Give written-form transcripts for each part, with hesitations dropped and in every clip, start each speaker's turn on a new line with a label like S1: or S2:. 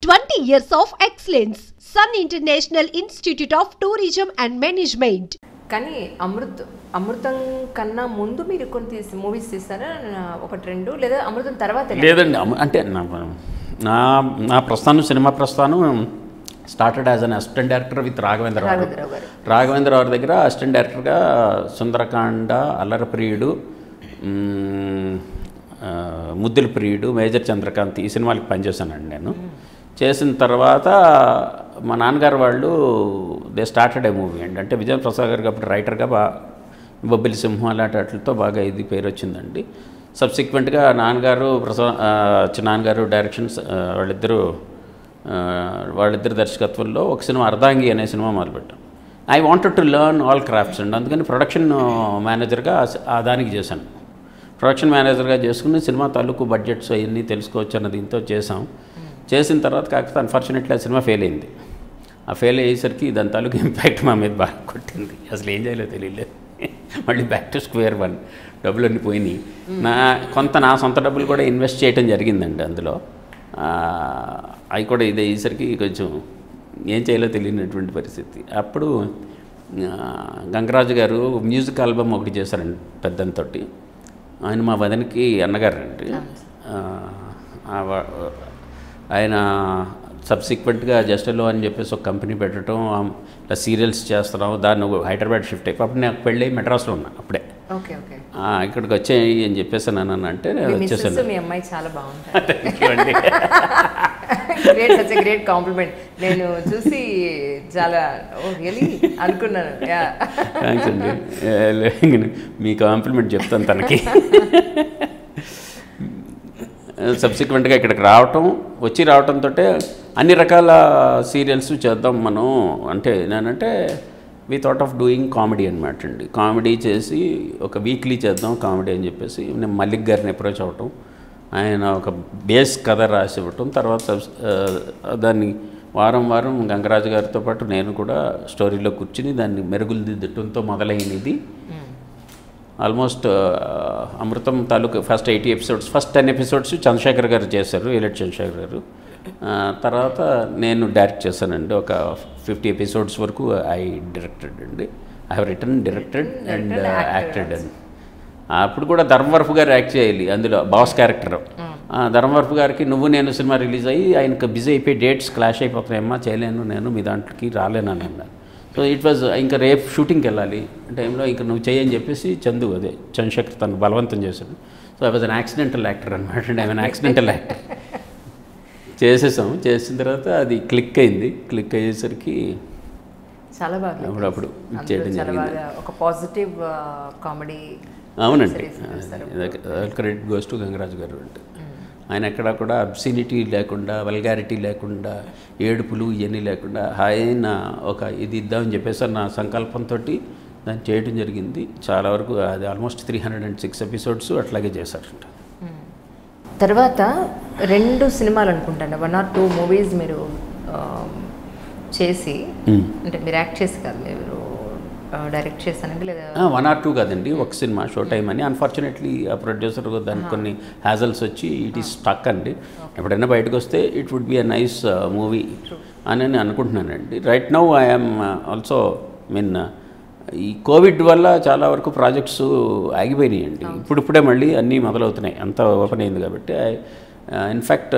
S1: 20 years of excellence. Sun International Institute of Tourism and Management.
S2: కానీ అమృతం కన్నా ముందు మీరు కొన్ని మూవీస్ తీస్తారా? ఒక ట్రెండ్ లేదా అమృతం తర్వాత?
S3: లేదండి, అంటే నా ప్రస్థానం, సినిమా ప్రస్థానం started as an assistant director with Raghavendra గారి దగ్గర అసిస్టెంట్ డైరెక్టర్గా సుందరకాండ, అల్లరి ప్రియుడు, ముద్దుల ప్రియుడు, మేజర్ చంద్రకాంత్ ఈ సినిమాలకు పనిచేశానండి నేను. చేసిన తర్వాత మా నాన్నగారు వాళ్ళు దే స్టార్టెడ్ ఏ మూవీ అండి. అంటే విజయ ప్రసాద్ గారికి అప్పుడు రైటర్గా బొబ్బిలి సింహం అలాంటి వాటితో బాగా ఇది పేరు వచ్చిందండి. సబ్సిక్వెంట్గా నాన్నగారు నాన్నగారు డైరెక్షన్స్ వాళ్ళిద్దరు దర్శకత్వంలో ఒక సినిమా అర్ధాంగి అనే సినిమా మొదలుపెట్టాం. I wanted to learn all crafts అండి. అందుకని ప్రొడక్షన్ మేనేజర్గా దానికి చేశాను. ప్రొడక్షన్ మేనేజర్గా చేసుకుని సినిమా తాలూకు బడ్జెట్స్ అవన్నీ తెలుసుకోవచ్చు అన్న దీంతో చేసిన తర్వాత కాకపోతే అన్ఫార్చునేట్లీ ఆ సినిమా ఫెయిల్ అయింది. ఆ ఫెయిల్ అయ్యేసరికి దాని తాలూకు ఇంపాక్ట్ మా మీద బాగా కొట్టింది. అసలు ఏం చేయాలో తెలియలేదు. మళ్ళీ బ్యాక్ టు స్క్వేర్ వన్, డబ్బులు అన్నీ పోయినాయి. నా సొంత డబ్బులు కూడా ఇన్వెస్ట్ చేయడం జరిగిందండి అందులో. అవి కూడా ఇది అయ్యేసరికి కొంచెం ఏం చేయాలో తెలియనటువంటి పరిస్థితి. అప్పుడు గంగరాజు గారు మ్యూజిక్ ఆల్బమ్ ఒకటి చేశారండి పెద్దంతోటి. ఆయన మా వదనికి అన్నగారు అండి. ఆయన సబ్సిక్వెంట్గా జస్టలో అని చెప్పేసి ఒక కంపెనీ పెట్టడం, ఇలా సీరియల్స్ చేస్తున్నాం, దాన్ని హైదరాబాద్ షిఫ్ట్ అయిపోయి అప్పుడు నాకు పెళ్ళి మెడ్రాస్లో ఉన్నా. అప్పుడే ఇక్కడికి వచ్చాయి అని చెప్పేసి నన్ను అంటే వచ్చేసాను.
S2: మీ అమ్మాయి చాలా బాగుంటుంది. Great compliment. నేను చూసి చాలా రియలీ అనుకున్నాను.
S3: థ్యాంక్స్ అండి, మీ కాంప్లిమెంట్ చెప్తాను తనకి. సబ్సిక్వెంట్గా ఇక్కడికి రావటంతో అన్ని రకాల సీరియల్స్ చేద్దాం మనం అంటే నేనంటే we thought of doing comedy అనమాట అండి. కామెడీ చేసి ఒక వీక్లీ చేద్దాం కామెడీ అని చెప్పేసి నేను మల్లిక్ గారిని అప్రోచ్ అవ్వటం, ఆయన ఒక బేస్ కథ రాసి ఇవ్వటం, తర్వాత దాన్ని వారం గంగరాజు గారితో పాటు నేను కూడా స్టోరీలో కూర్చుని దాన్ని మెరుగులు దిద్దటంతో మొదలైనది. ఆల్మోస్ట్ అమృతం తాలూకు first 80 episodes, first 10 episodes Chandrasekhar గారు చేశారు, ఏలెట్ చంద్రశేఖర్ గారు. తర్వాత నేను డైరెక్ట్ చేశానండి. ఒక 50 ఎపిసోడ్స్ వరకు ఐ డైరెక్టెడ్ అండి. I have return, directed and acted అండి. అప్పుడు కూడా ధర్మవరపు గారు యాక్ట్ చేయాలి అందులో బాస్ క్యారెక్టర్. ధర్మవరపు గారికి నువ్వు నేను సినిమా రిలీజ్ అయ్యి ఆయనకు బిజీ అయిపోయి డేట్స్ క్లాష్ అయిపోతున్నాయమ్మా, చేయలేను నేను, మీ దాంట్లోకి రాలేను అని అన్నారు. సో ఇట్ వాజ్ ఇంకా రేపు షూటింగ్కి వెళ్ళాలి టైంలో ఇంకా నువ్వు చేయని చెప్పేసి చంద్రశేఖర్ తను బలవంతం చేశాడు. So I was an accidental actor అనమాట అండి. I was accidental actor. చేసిన తర్వాత అది క్లిక్ అయింది. క్లిక్ అయ్యేసరికి
S2: చాలా బాగా
S3: అప్పుడు చేయడం జరిగింది.
S2: ఒక పాజిటివ్ కామెడీ.
S3: అవునండి, క్రెడిట్ గోస్ టు గంగరాజు గారు. అంటే ఆయన ఎక్కడా కూడా అబ్సినిటీ లేకుండా, వల్గారిటీ లేకుండా, ఏడుపులు ఇవన్నీ లేకుండా ఆయన ఒక ఇది ఇద్దామని చెప్పేసి నా సంకల్పంతో దాన్ని చేయడం జరిగింది. చాలా వరకు అది ఆల్మోస్ట్ 306 ఎపిసోడ్స్ అట్లాగే చేశారంట.
S2: తర్వాత 2 సినిమాలు అనుకుంటాను, 1 or 2 మూవీస్ మీరు చేసి, అంటే మీరు యాక్ట్ చేసి కాదు, మీరు డైరెక్ట్ చేశానండి లేదా?
S3: 1 or 2 కాదండి, ఒక సినిమా షో టైం అని. అన్ఫార్చునేట్లీ ఆ ప్రొడ్యూసర్ దానికి కొన్ని హ్యాజల్స్ వచ్చి ఇట్ ఈస్ స్టక్ అండి. ఎప్పుడైనా బయటకు వస్తే it would be a nice movie అని నేను అనుకుంటున్నానండి. రైట్ నౌ ఐఎమ్ ఆల్సో ఈ కోవిడ్ వల్ల చాలా వరకు ప్రాజెక్ట్స్ ఆగిపోయినాయండి. ఇప్పుడిప్పుడే మళ్ళీ అన్నీ మొదలవుతున్నాయి, అంతా ఓపెన్ అయింది కాబట్టి. ఇన్ఫ్యాక్ట్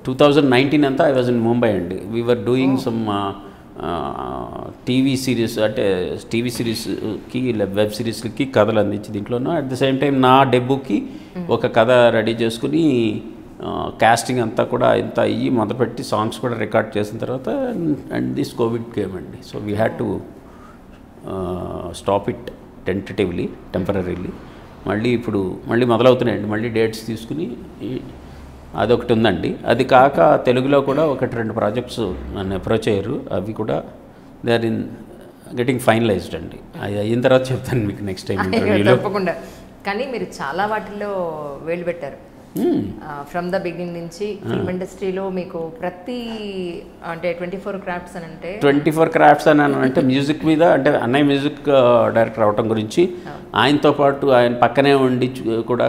S3: 2019 అంతా ఐ వాజ్ ఇన్ ముంబై అండి. We were doing some TV series, అంటే టీవీ సిరీస్కి వెబ్ సిరీస్కి కథలు అందించి దీంట్లోనూ అట్ ది సేమ్ టైం నా డెబ్యూకి ఒక కథ రెడీ చేసుకుని కాస్టింగ్ అంతా కూడా ఇంత అయ్యి మొదలుపెట్టి సాంగ్స్ కూడా రికార్డ్ చేసిన తర్వాత అండ్ దిస్ కోవిడ్ కేమ్ అండి. So we had to stop it temporarily. ఇప్పుడు మళ్ళీ మొదలవుతున్నాయండి, మళ్ళీ డేట్స్ తీసుకుని అదొకటి ఉందండి. అది కాక తెలుగులో కూడా 1-2 ప్రాజెక్ట్స్ నన్ను అప్రోచ్ అయ్యారు. అవి కూడా they are in getting finalised అండి. అది అయిన తర్వాత చెప్తాను మీకు నెక్స్ట్ టైం ఇంటర్వ్యూలో.
S2: తప్పకుండా. కానీ మీరు చాలా వాటిల్లో వేలు పెట్టారు. ఫ్రమ్ ద బిగినింగ్ నుంచి ఫిల్మ్ ఇండస్ట్రీలో మీకు ప్రతి అంటే 24 క్రాఫ్ట్స్ అని అంటే
S3: 24 క్రాఫ్ట్స్ అని అంటే మ్యూజిక్ మీద అంటే అన్నయ్య మ్యూజిక్ డైరెక్టర్ అవటం గురించి ఆయనతో పాటు ఆయన పక్కనే ఉండి కూడా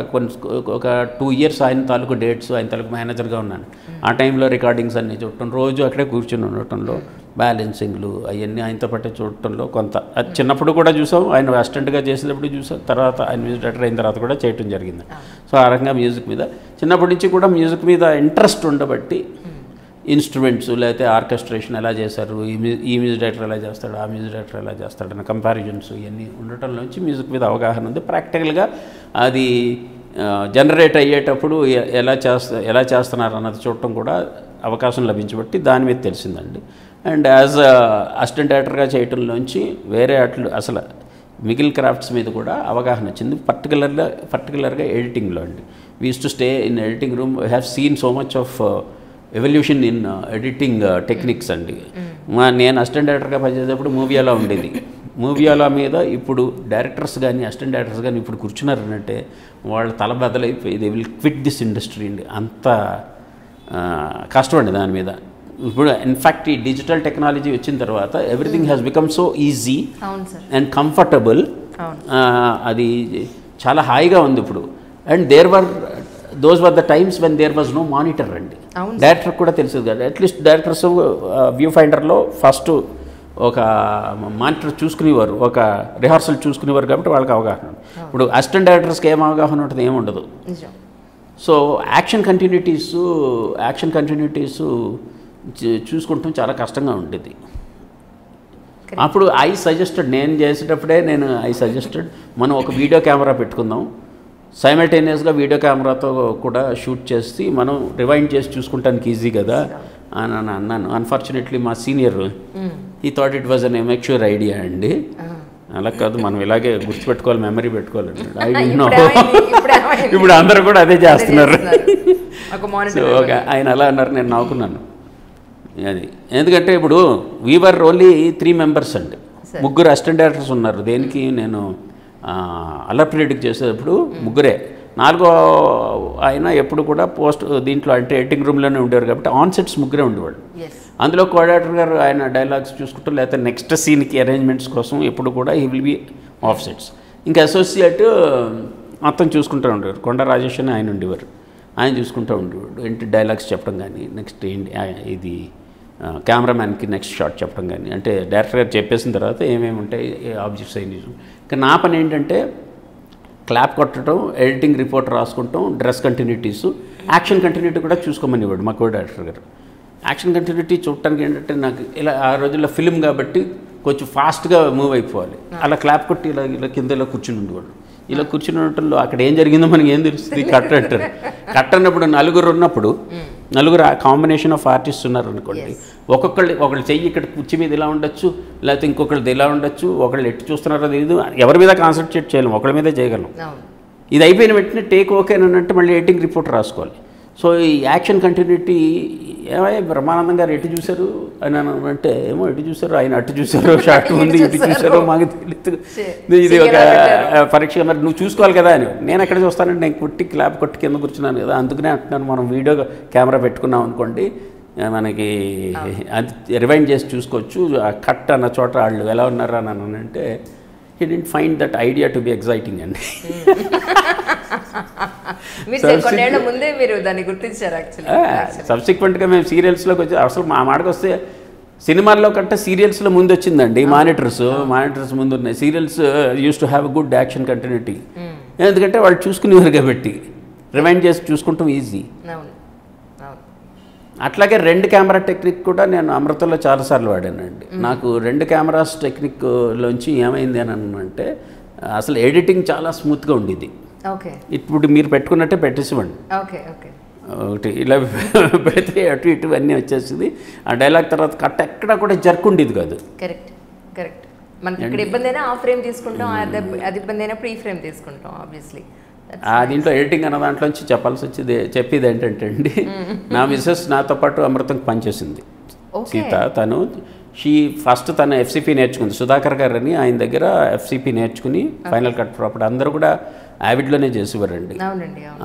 S3: ఒక 2 ఇయర్స్ ఆయన తాలూకు డేట్స్ ఆయన తాలూకు మేనేజర్గా ఉన్నాను. ఆ టైంలో రికార్డింగ్స్ అన్నీ చూడటం, రోజు అక్కడే కూర్చొని ఉండటంలో బ్యాలెన్సింగ్లు అవన్నీ ఆయనతో పాటే చూడటంలో కొంత చిన్నప్పుడు కూడా చూసాం, ఆయన అసిస్టెంట్గా చేసేటప్పుడు చూసాం, తర్వాత ఆయన మ్యూజిక్ డైరెక్టర్ అయిన తర్వాత కూడా చేయటం జరిగింది. సో ఆ రకంగా మ్యూజిక్ మీద చిన్నప్పటి నుంచి కూడా మ్యూజిక్ మీద ఇంట్రెస్ట్ ఉండబట్టి ఇన్స్ట్రుమెంట్స్ లేకపోతే ఆర్కెస్ట్రేషన్ ఎలా చేశారు, ఈ మ్యూజిక్ డైరెక్టర్ ఎలా చేస్తాడు, ఆ మ్యూజిక్ డైరెక్టర్ ఎలా చేస్తాడు అన్న కంపారిజన్స్ ఇవన్నీ ఉండటంలోంచి మ్యూజిక్ మీద అవగాహన ఉంది. ప్రాక్టికల్గా అది జనరేట్ అయ్యేటప్పుడు ఎలా చేస్తున్నారు అన్నది చూడటం కూడా అవకాశం లభించబట్టి దాని మీద తెలిసిందండి. అండ్ యాజ్ అసిస్టెంట్ డైరెక్టర్గా చేయటంలోంచి వేరే అసలు మిగిలిన క్రాఫ్ట్స్ మీద కూడా అవగాహన వచ్చింది. పర్టికులర్గా ఎడిటింగ్లో అండి. We use to stay in editing room. We have seen so much of evolution in editing techniques అండి. నేను అసిస్టెంట్ డైరెక్టర్గా పనిచేసేటప్పుడు మూవీలో ఉండేది. మూవీల మీద ఇప్పుడు డైరెక్టర్స్ కానీ అసిస్టెంట్ డైరెక్టర్స్ కానీ ఇప్పుడు కూర్చున్నారనంటే వాళ్ళ తల బదలైపోయి they will quit this industry అండి. అంత కష్టం అండి దాని మీద. ఇప్పుడు ఇన్ఫ్యాక్ట్ ఈ డిజిటల్ టెక్నాలజీ వచ్చిన తర్వాత everything has become so easy and comfortable. అది చాలా హాయిగా ఉంది ఇప్పుడు. And those were the times when there was no monitor అండి. డైరెక్టర్ కూడా తెలిసేది కాదు. అట్లీస్ట్ డైరెక్టర్స్ వ్యూ ఫైండర్లో ఫస్ట్ ఒక మానిటర్ చూసుకునేవారు, ఒక రిహార్సల్ చూసుకునేవారు కాబట్టి వాళ్ళకి అవగాహన. ఇప్పుడు అసిస్టెంట్ డైరెక్టర్స్కి ఏం అవగాహన ఉంటుంది, ఏముండదు. సో యాక్షన్ కంటిన్యూటీస్ చూసుకుంటాం చాలా కష్టంగా ఉండేది. అప్పుడు నేను చేసేటప్పుడే మనం ఒక వీడియో కెమెరా పెట్టుకుందాం, సైమల్టేనియస్గా వీడియో కెమెరాతో కూడా షూట్ చేసి మనం రివైండ్ చేసి చూసుకుంటానికి ఈజీ కదా అని అన్నాను. అన్ఫార్చునేట్లీ మా సీనియర్ ఈ thought it was an amateur idea అండి. అలా కాదు, మనం ఇలాగే గుర్తుపెట్టుకోవాలి, మెమరీ పెట్టుకోవాలండి. ఐ డోంట్ నో, ఇప్పుడు అందరూ కూడా అదే చేస్తున్నారు. సో ఆయన అలా అన్నారు, నేను నవ్వుకున్నాను. అది ఎందుకంటే ఇప్పుడు వీవర్ ఓన్లీ 3 మెంబర్స్ అండి. 3 అసిస్టెంట్ డైరెక్టర్స్ ఉన్నారు. దేనికి నేను అల్లర్పిరెడ్డికి చేసేటప్పుడు 3. 4వ ఆయన ఎప్పుడు కూడా దీంట్లో అంటే ఎడిటింగ్ రూమ్లోనే ఉండేవారు కాబట్టి ఆన్ సెట్స్ 3 ఉండేవాళ్ళు. అందులో కోఆర్డినేటర్ గారు ఆయన డైలాగ్స్ చూసుకుంటూ లేకపోతే నెక్స్ట్ సీన్కి అరేంజ్మెంట్స్ కోసం ఎప్పుడు కూడా he will be of sets. ఇంకా అసోసియేట్ మొత్తం చూసుకుంటూ ఉండేవారు. కొండ రాజేష్ అని ఆయన ఉండేవారు. ఆయన చూసుకుంటూ ఉండేవాడు. ఏంటి డైలాగ్స్ చెప్పడం కానీ, నెక్స్ట్ ఏంటి ఇది కెమెరామ్యాన్కి నెక్స్ట్ షాట్ చెప్పడం కానీ, అంటే డైరెక్టర్ గారు చెప్పేసిన తర్వాత ఏమేమి ఉంటాయి ఆబ్జెక్ట్స్ అయ్యి. ఇంకా నా పని ఏంటంటే క్లాప్ కొట్టడం, ఎడిటింగ్ రిపోర్ట్ రాసుకుంటాం, డ్రెస్ కంటిన్యూటీస్, యాక్షన్ కంటిన్యూటీ కూడా చూసుకోమనివాడు మా కో డైరెక్టర్ గారు. యాక్షన్ కంటిన్యూటీ చూడటానికి ఏంటంటే నాకు ఇలా ఆ రోజుల్లో ఫిల్మ్ కాబట్టి కొంచెం ఫాస్ట్గా మూవ్ అయిపోవాలి. అలా క్లాప్ కొట్టి ఇలా కింద ఇలా కూర్చుని ఉండేవాడు. ఇలా కూర్చుని ఉండటంలో అక్కడ ఏం జరిగిందో మనకి ఏం తెలుస్తుంది? కట్ అంటారు. కట్ అన్నప్పుడు నలుగురు కాంబినేషన్ ఆఫ్ ఆర్టిస్ట్ ఉన్నారు అనుకోండి. ఒకళ్ళు చెయ్యి ఇక్కడ కుర్చీ మీద ఇలా ఉండొచ్చు, లేకపోతే ఇంకొకళ్ళది ఇలా ఉండొచ్చు, ఒకళ్ళు ఎట్టు చూస్తున్నారో తెలియదు, ఎవరి మీద కాన్సన్ట్రేట్ చేయలేము, ఒకళ్ళ మీదే చేయగలం. ఇది అయిపోయిన వెంటనే టేక్ ఓకే అని అంటే మళ్ళీ ఎడిటింగ్ రిపోర్ట్ రాసుకోవాలి. సో ఈ యాక్షన్ కంటిన్యూటీ ఏమయ్యా బ్రహ్మానందం గారు ఎటు చూశారు అని అంటే ఏమో ఎటు చూశారు, ఆయన అటు చూశారు, షార్ట్ ఉంది, ఇటు చూశారో మాకు తెలియదు, ఇది ఒక పరీక్ష, మరి నువ్వు చూసుకోవాలి కదా అని. నేను ఎక్కడ చూస్తానంటే నేను క్లాప్ కొట్టి కింద కూర్చున్నాను కదా, అందుకనే అంటున్నాను మనం వీడియో కెమెరా పెట్టుకున్నాం అనుకోండి మనకి అది రివైండ్ చేసి చూసుకోవచ్చు. ఆ కట్ అన్న చోట వాళ్ళు ఎలా ఉన్నారు అని అంటే he didn't find that idea to be exciting అండి. సబ్సిక్వెంట్గా మేము సీరియల్స్లోకి వచ్చి అసలు మా మాటకు వస్తే సినిమాల్లో కంటే సీరియల్స్లో ముందు వచ్చిందండి. మానిటర్స్ ముందు ఉన్నాయి. Serials use to have a good action continuity, ఎందుకంటే వాళ్ళు చూసుకునేవారు కాబట్టి రివైండ్ చేసి చూసుకుంటాం ఈజీ. అట్లాగే 2 కెమెరా టెక్నిక్ కూడా నేను అమృతలో చాలాసార్లు వాడానండి. నాకు 2 కెమెరాస్ టెక్నిక్లోంచి ఏమైంది అని అంటే అసలు ఎడిటింగ్ చాలా స్మూత్గా ఉండేది. ఇప్పుడు మీరు పెట్టుకున్నట్టే పెట్టేసివ్వండి, ఒకటి ఇలా పెడితే అటు ఇటు అన్నీ వచ్చేసింది. ఆ డైలాగ్ తర్వాత కట్ ఎక్కడ కూడా జర్క్ ఉండేది కాదు.
S2: కరెక్ట్. మనకి ఇక్కడ ఇబ్బంది అయినా ఆ ఫ్రేమ్ తీసుకుంటాం, అది ఇబ్బంది అయినప్పుడు ఈ ఫ్రేమ్ తీసుకుంటాం ఆబ్వియస్లీ.
S3: దీంట్లో ఎడిటింగ్ అన్న దాంట్లోంచి చెప్పేది ఏంటంటే అండి, నా మిస్సెస్ నాతో పాటు అమృతంకి పనిచేసింది సీత. తను FCP నేర్చుకుంది. సుధాకర్ గారు అని ఆయన దగ్గర FCP నేర్చుకుని ఫైనల్ కట్ ప్రాపర్టీ అందరూ కూడా యావిడ్లోనే చేసేవారండి.
S2: అవునండి, అవును.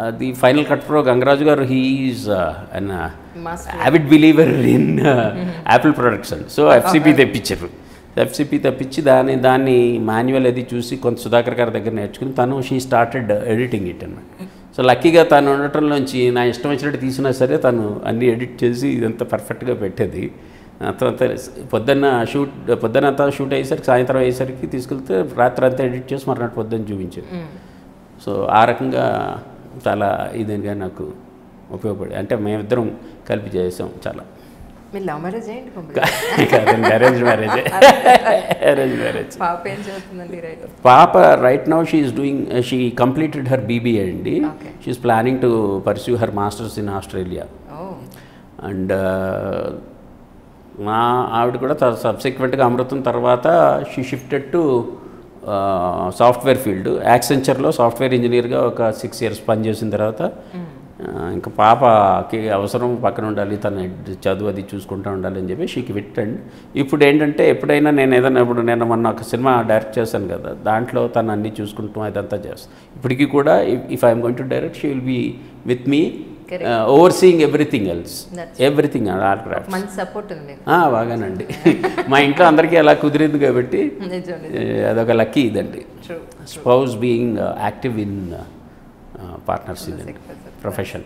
S3: అది ఫైనల్ కట్ ప్రో Gangaraju garu he is an
S2: Master.
S3: Avid believer in Apple products అండి. సో ఎఫ్సిపి తెప్పించారు. ఎఫ్సిపి తెప్పించి దాన్ని మాన్యువల్ అది చూసి కొంత సుధాకర్ గారి దగ్గర నేర్చుకుని తను షీ స్టార్టెడ్ ఎడిటింగ్ ఇట్ అనమాట. సో లక్కీగా తను ఉండటంలోంచి నా ఇష్టం వచ్చినట్టు తీసినా సరే తను అన్నీ ఎడిట్ చేసి ఇదంతా పర్ఫెక్ట్గా పెట్టేది. పొద్దునంతా షూట్ అయ్యేసరికి సాయంత్రం అయ్యేసరికి తీసుకెళ్తే రాత్రి అంతా ఎడిట్ చేసి మర్నాడు పొద్దున్న చూపించారు. సో ఆ రకంగా చాలా ఇదిగా నాకు ఉపయోగపడి, అంటే మేమిద్దరం కలిపి చేసాం చాలా.
S2: మీరు లవ్ మ్యారేజ్ ఏంటి?
S3: కాదండి, అరేంజ్ మ్యారేజ్. Arrange marriage.
S2: పాప ఏం చదువుతుందండి?
S3: పాప right now she completed her BBA అండి. She is planning to pursue her masters in Australia. And మా ఆవిడ కూడా సబ్సిక్వెంట్గా అమృతం తర్వాత she shifted to software field. యాక్సెంచర్లో సాఫ్ట్వేర్ ఇంజనీర్గా ఒక 6 years పనిచేసిన తర్వాత ఇంకా పాపకి అవసరం పక్కన ఉండాలి, తన చదువు అది చూసుకుంటూ ఉండాలి అని చెప్పి షీకి విట్టండి. ఇప్పుడు ఏంటంటే ఎప్పుడైనా నేను మొన్న ఒక సినిమా డైరెక్ట్ చేశాను కదా, దాంట్లో తను అన్నీ చూసుకుంటాం అదంతా చేస్తాను. ఇప్పటికీ కూడా if I'm going to direct she will be with me overseeing everything else, everything all crafts.
S2: మంచి సపోర్ట్ ఉంది.
S3: బాగానండి. మా ఇంట్లో అందరికీ అలా కుదిరింది కాబట్టి అదొక లక్కీ ఇదండి. Spouse being active in partners in profession.